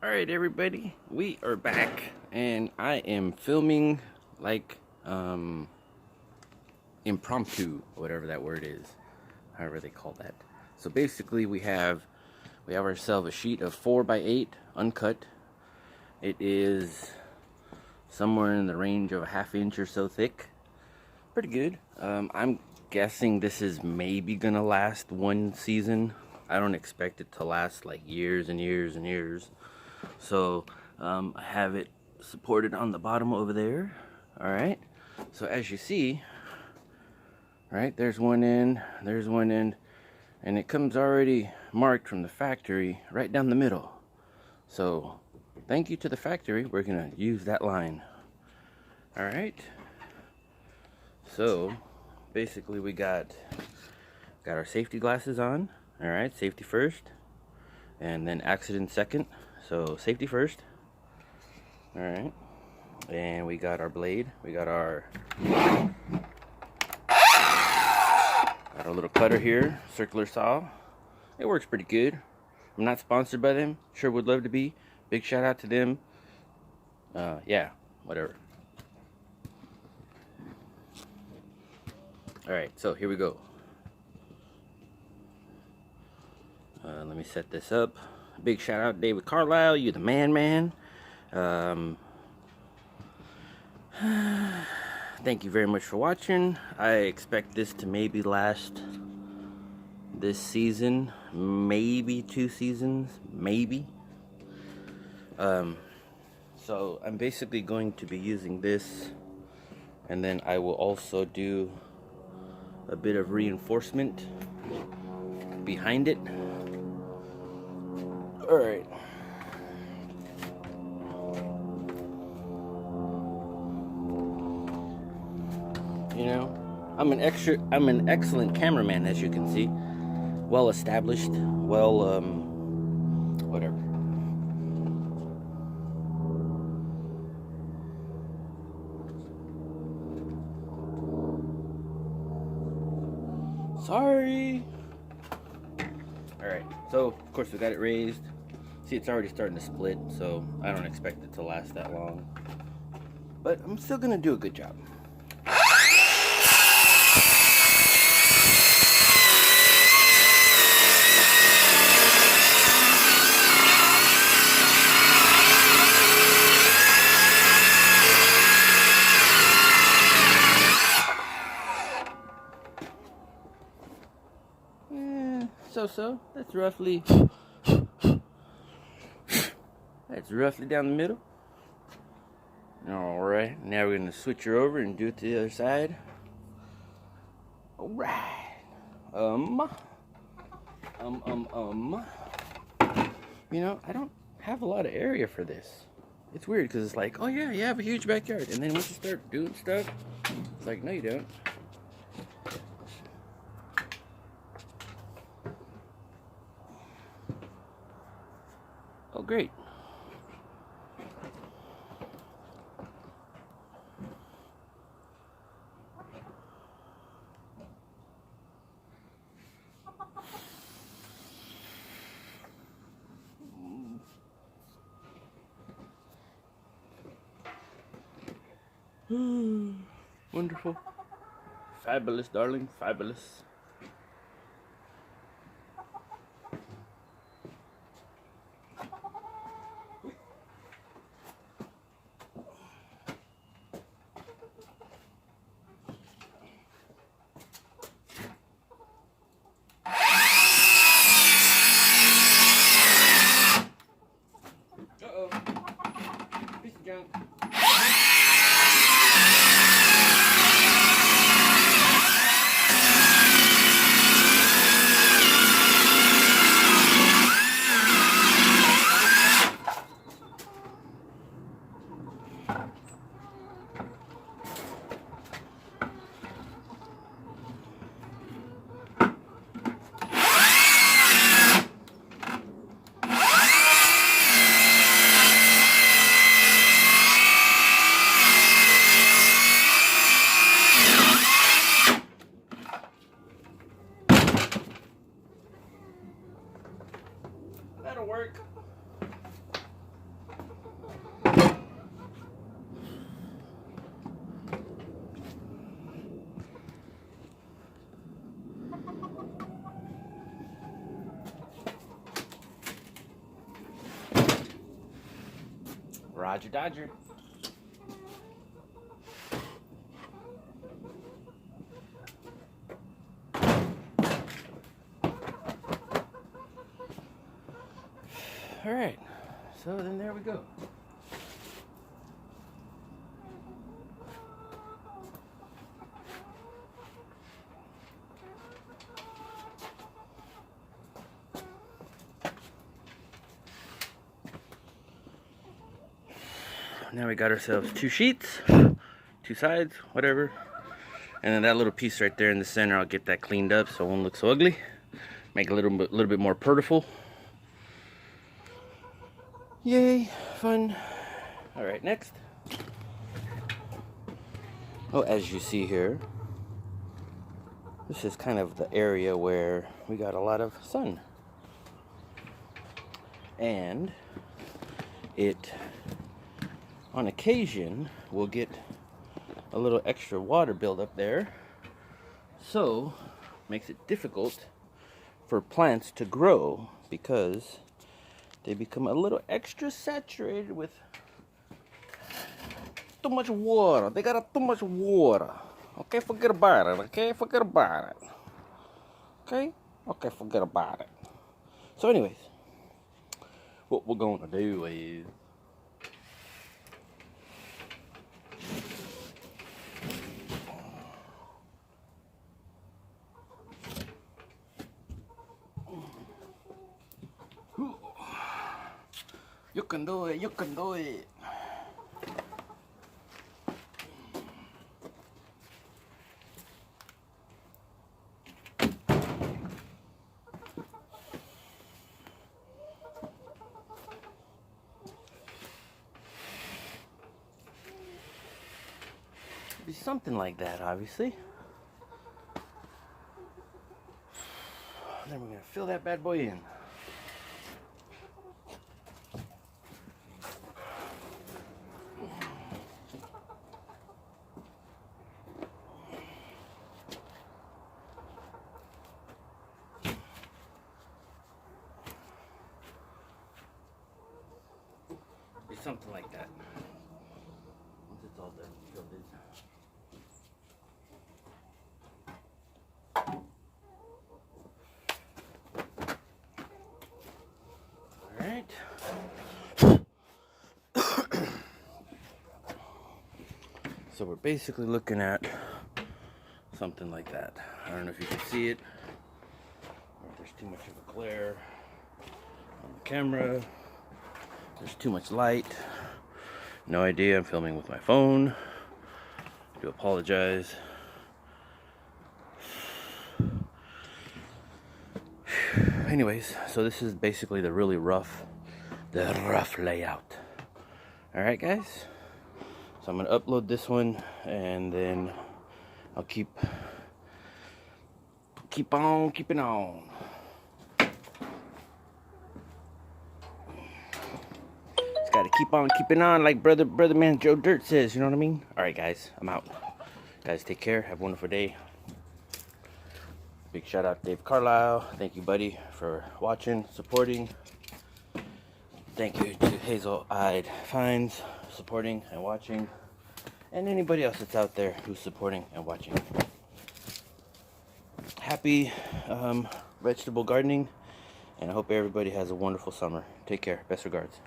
Alright everybody, we are back and I am filming like impromptu, whatever that word is, however they call that. So basically we have ourselves a sheet of 4x8 uncut. It is somewhere in the range of a ½ inch or so thick. Pretty good. I'm guessing this is maybe gonna last one season. I don't expect it to last like years and years and years. So I have it supported on the bottom over there. All right, so as you see, right, there's one end, and it comes already marked from the factory right down the middle. So thank you to the factory, we're gonna use that line. All right, so basically we got our safety glasses on. All right, safety first and then accident second. So safety first. All right, and we got our blade. We got our little cutter here, circular saw. It works pretty good. I'm not sponsored by them. Sure would love to be. Big shout out to them. Yeah, whatever. All right, so here we go. Let me set this up. Big shout out David Carlisle, you the man. Thank you very much for watching. I expect this to maybe last this season, maybe 2 seasons, maybe. So I'm basically going to be using this, and then I will also do a bit of reinforcement behind it. All right. You know, I'm an excellent cameraman, as you can see. Well established, well, whatever. Sorry. All right, so of course we got it raised. See, it's already starting to split, so I don't expect it to last that long. But I'm still gonna do a good job. So that's roughly down the middle. All right, now we're gonna switch her over and do it to the other side. All right. You know, I don't have a lot of area for this. It's weird because it's like, oh yeah, you have a huge backyard, and then once you start doing stuff, it's like, no, you don't. Oh, great. Wonderful. Fabulous, darling. Fabulous. Uh-oh. Piece of junk. Roger Dodger. Alright, so then there we go. Now we got ourselves 2 sheets, 2 sides, whatever. And then that little piece right there in the center, I'll get that cleaned up so it won't look so ugly. Make it a little bit more purtiful. Yay, fun. All right, next. Oh, as you see here, this is kind of the area where we got a lot of sun. And it, on occasion, will get a little extra water buildup there. So, makes it difficult for plants to grow because they become a little extra saturated with too much water. They got too much water. Okay, forget about it. Okay, forget about it. Okay? Okay, forget about it. So anyways, what we're going to do is you can do it, you can do it. Be something like that, obviously. Then we're gonna fill that bad boy in. Be something like that. Once it's all done, filled in. Alright. So we're basically looking at something like that. I don't know if you can see it, or if there's too much of a glare on the camera. There's too much light. No idea, I'm filming with my phone. I do apologize. Anyways, so this is basically the really rough layout. Alright guys, so I'm gonna upload this one and then I'll keep on keeping on. Just gotta keep on keeping on, like brother man Joe Dirt says, you know what I mean? Alright guys, I'm out. Guys, take care, have a wonderful day. Big shout out to Dave Carlisle. Thank you, buddy, for watching, supporting. Thank you to Hazel Eyed Finds, supporting and watching. And anybody else that's out there who's supporting and watching. Happy vegetable gardening. And I hope everybody has a wonderful summer. Take care. Best regards.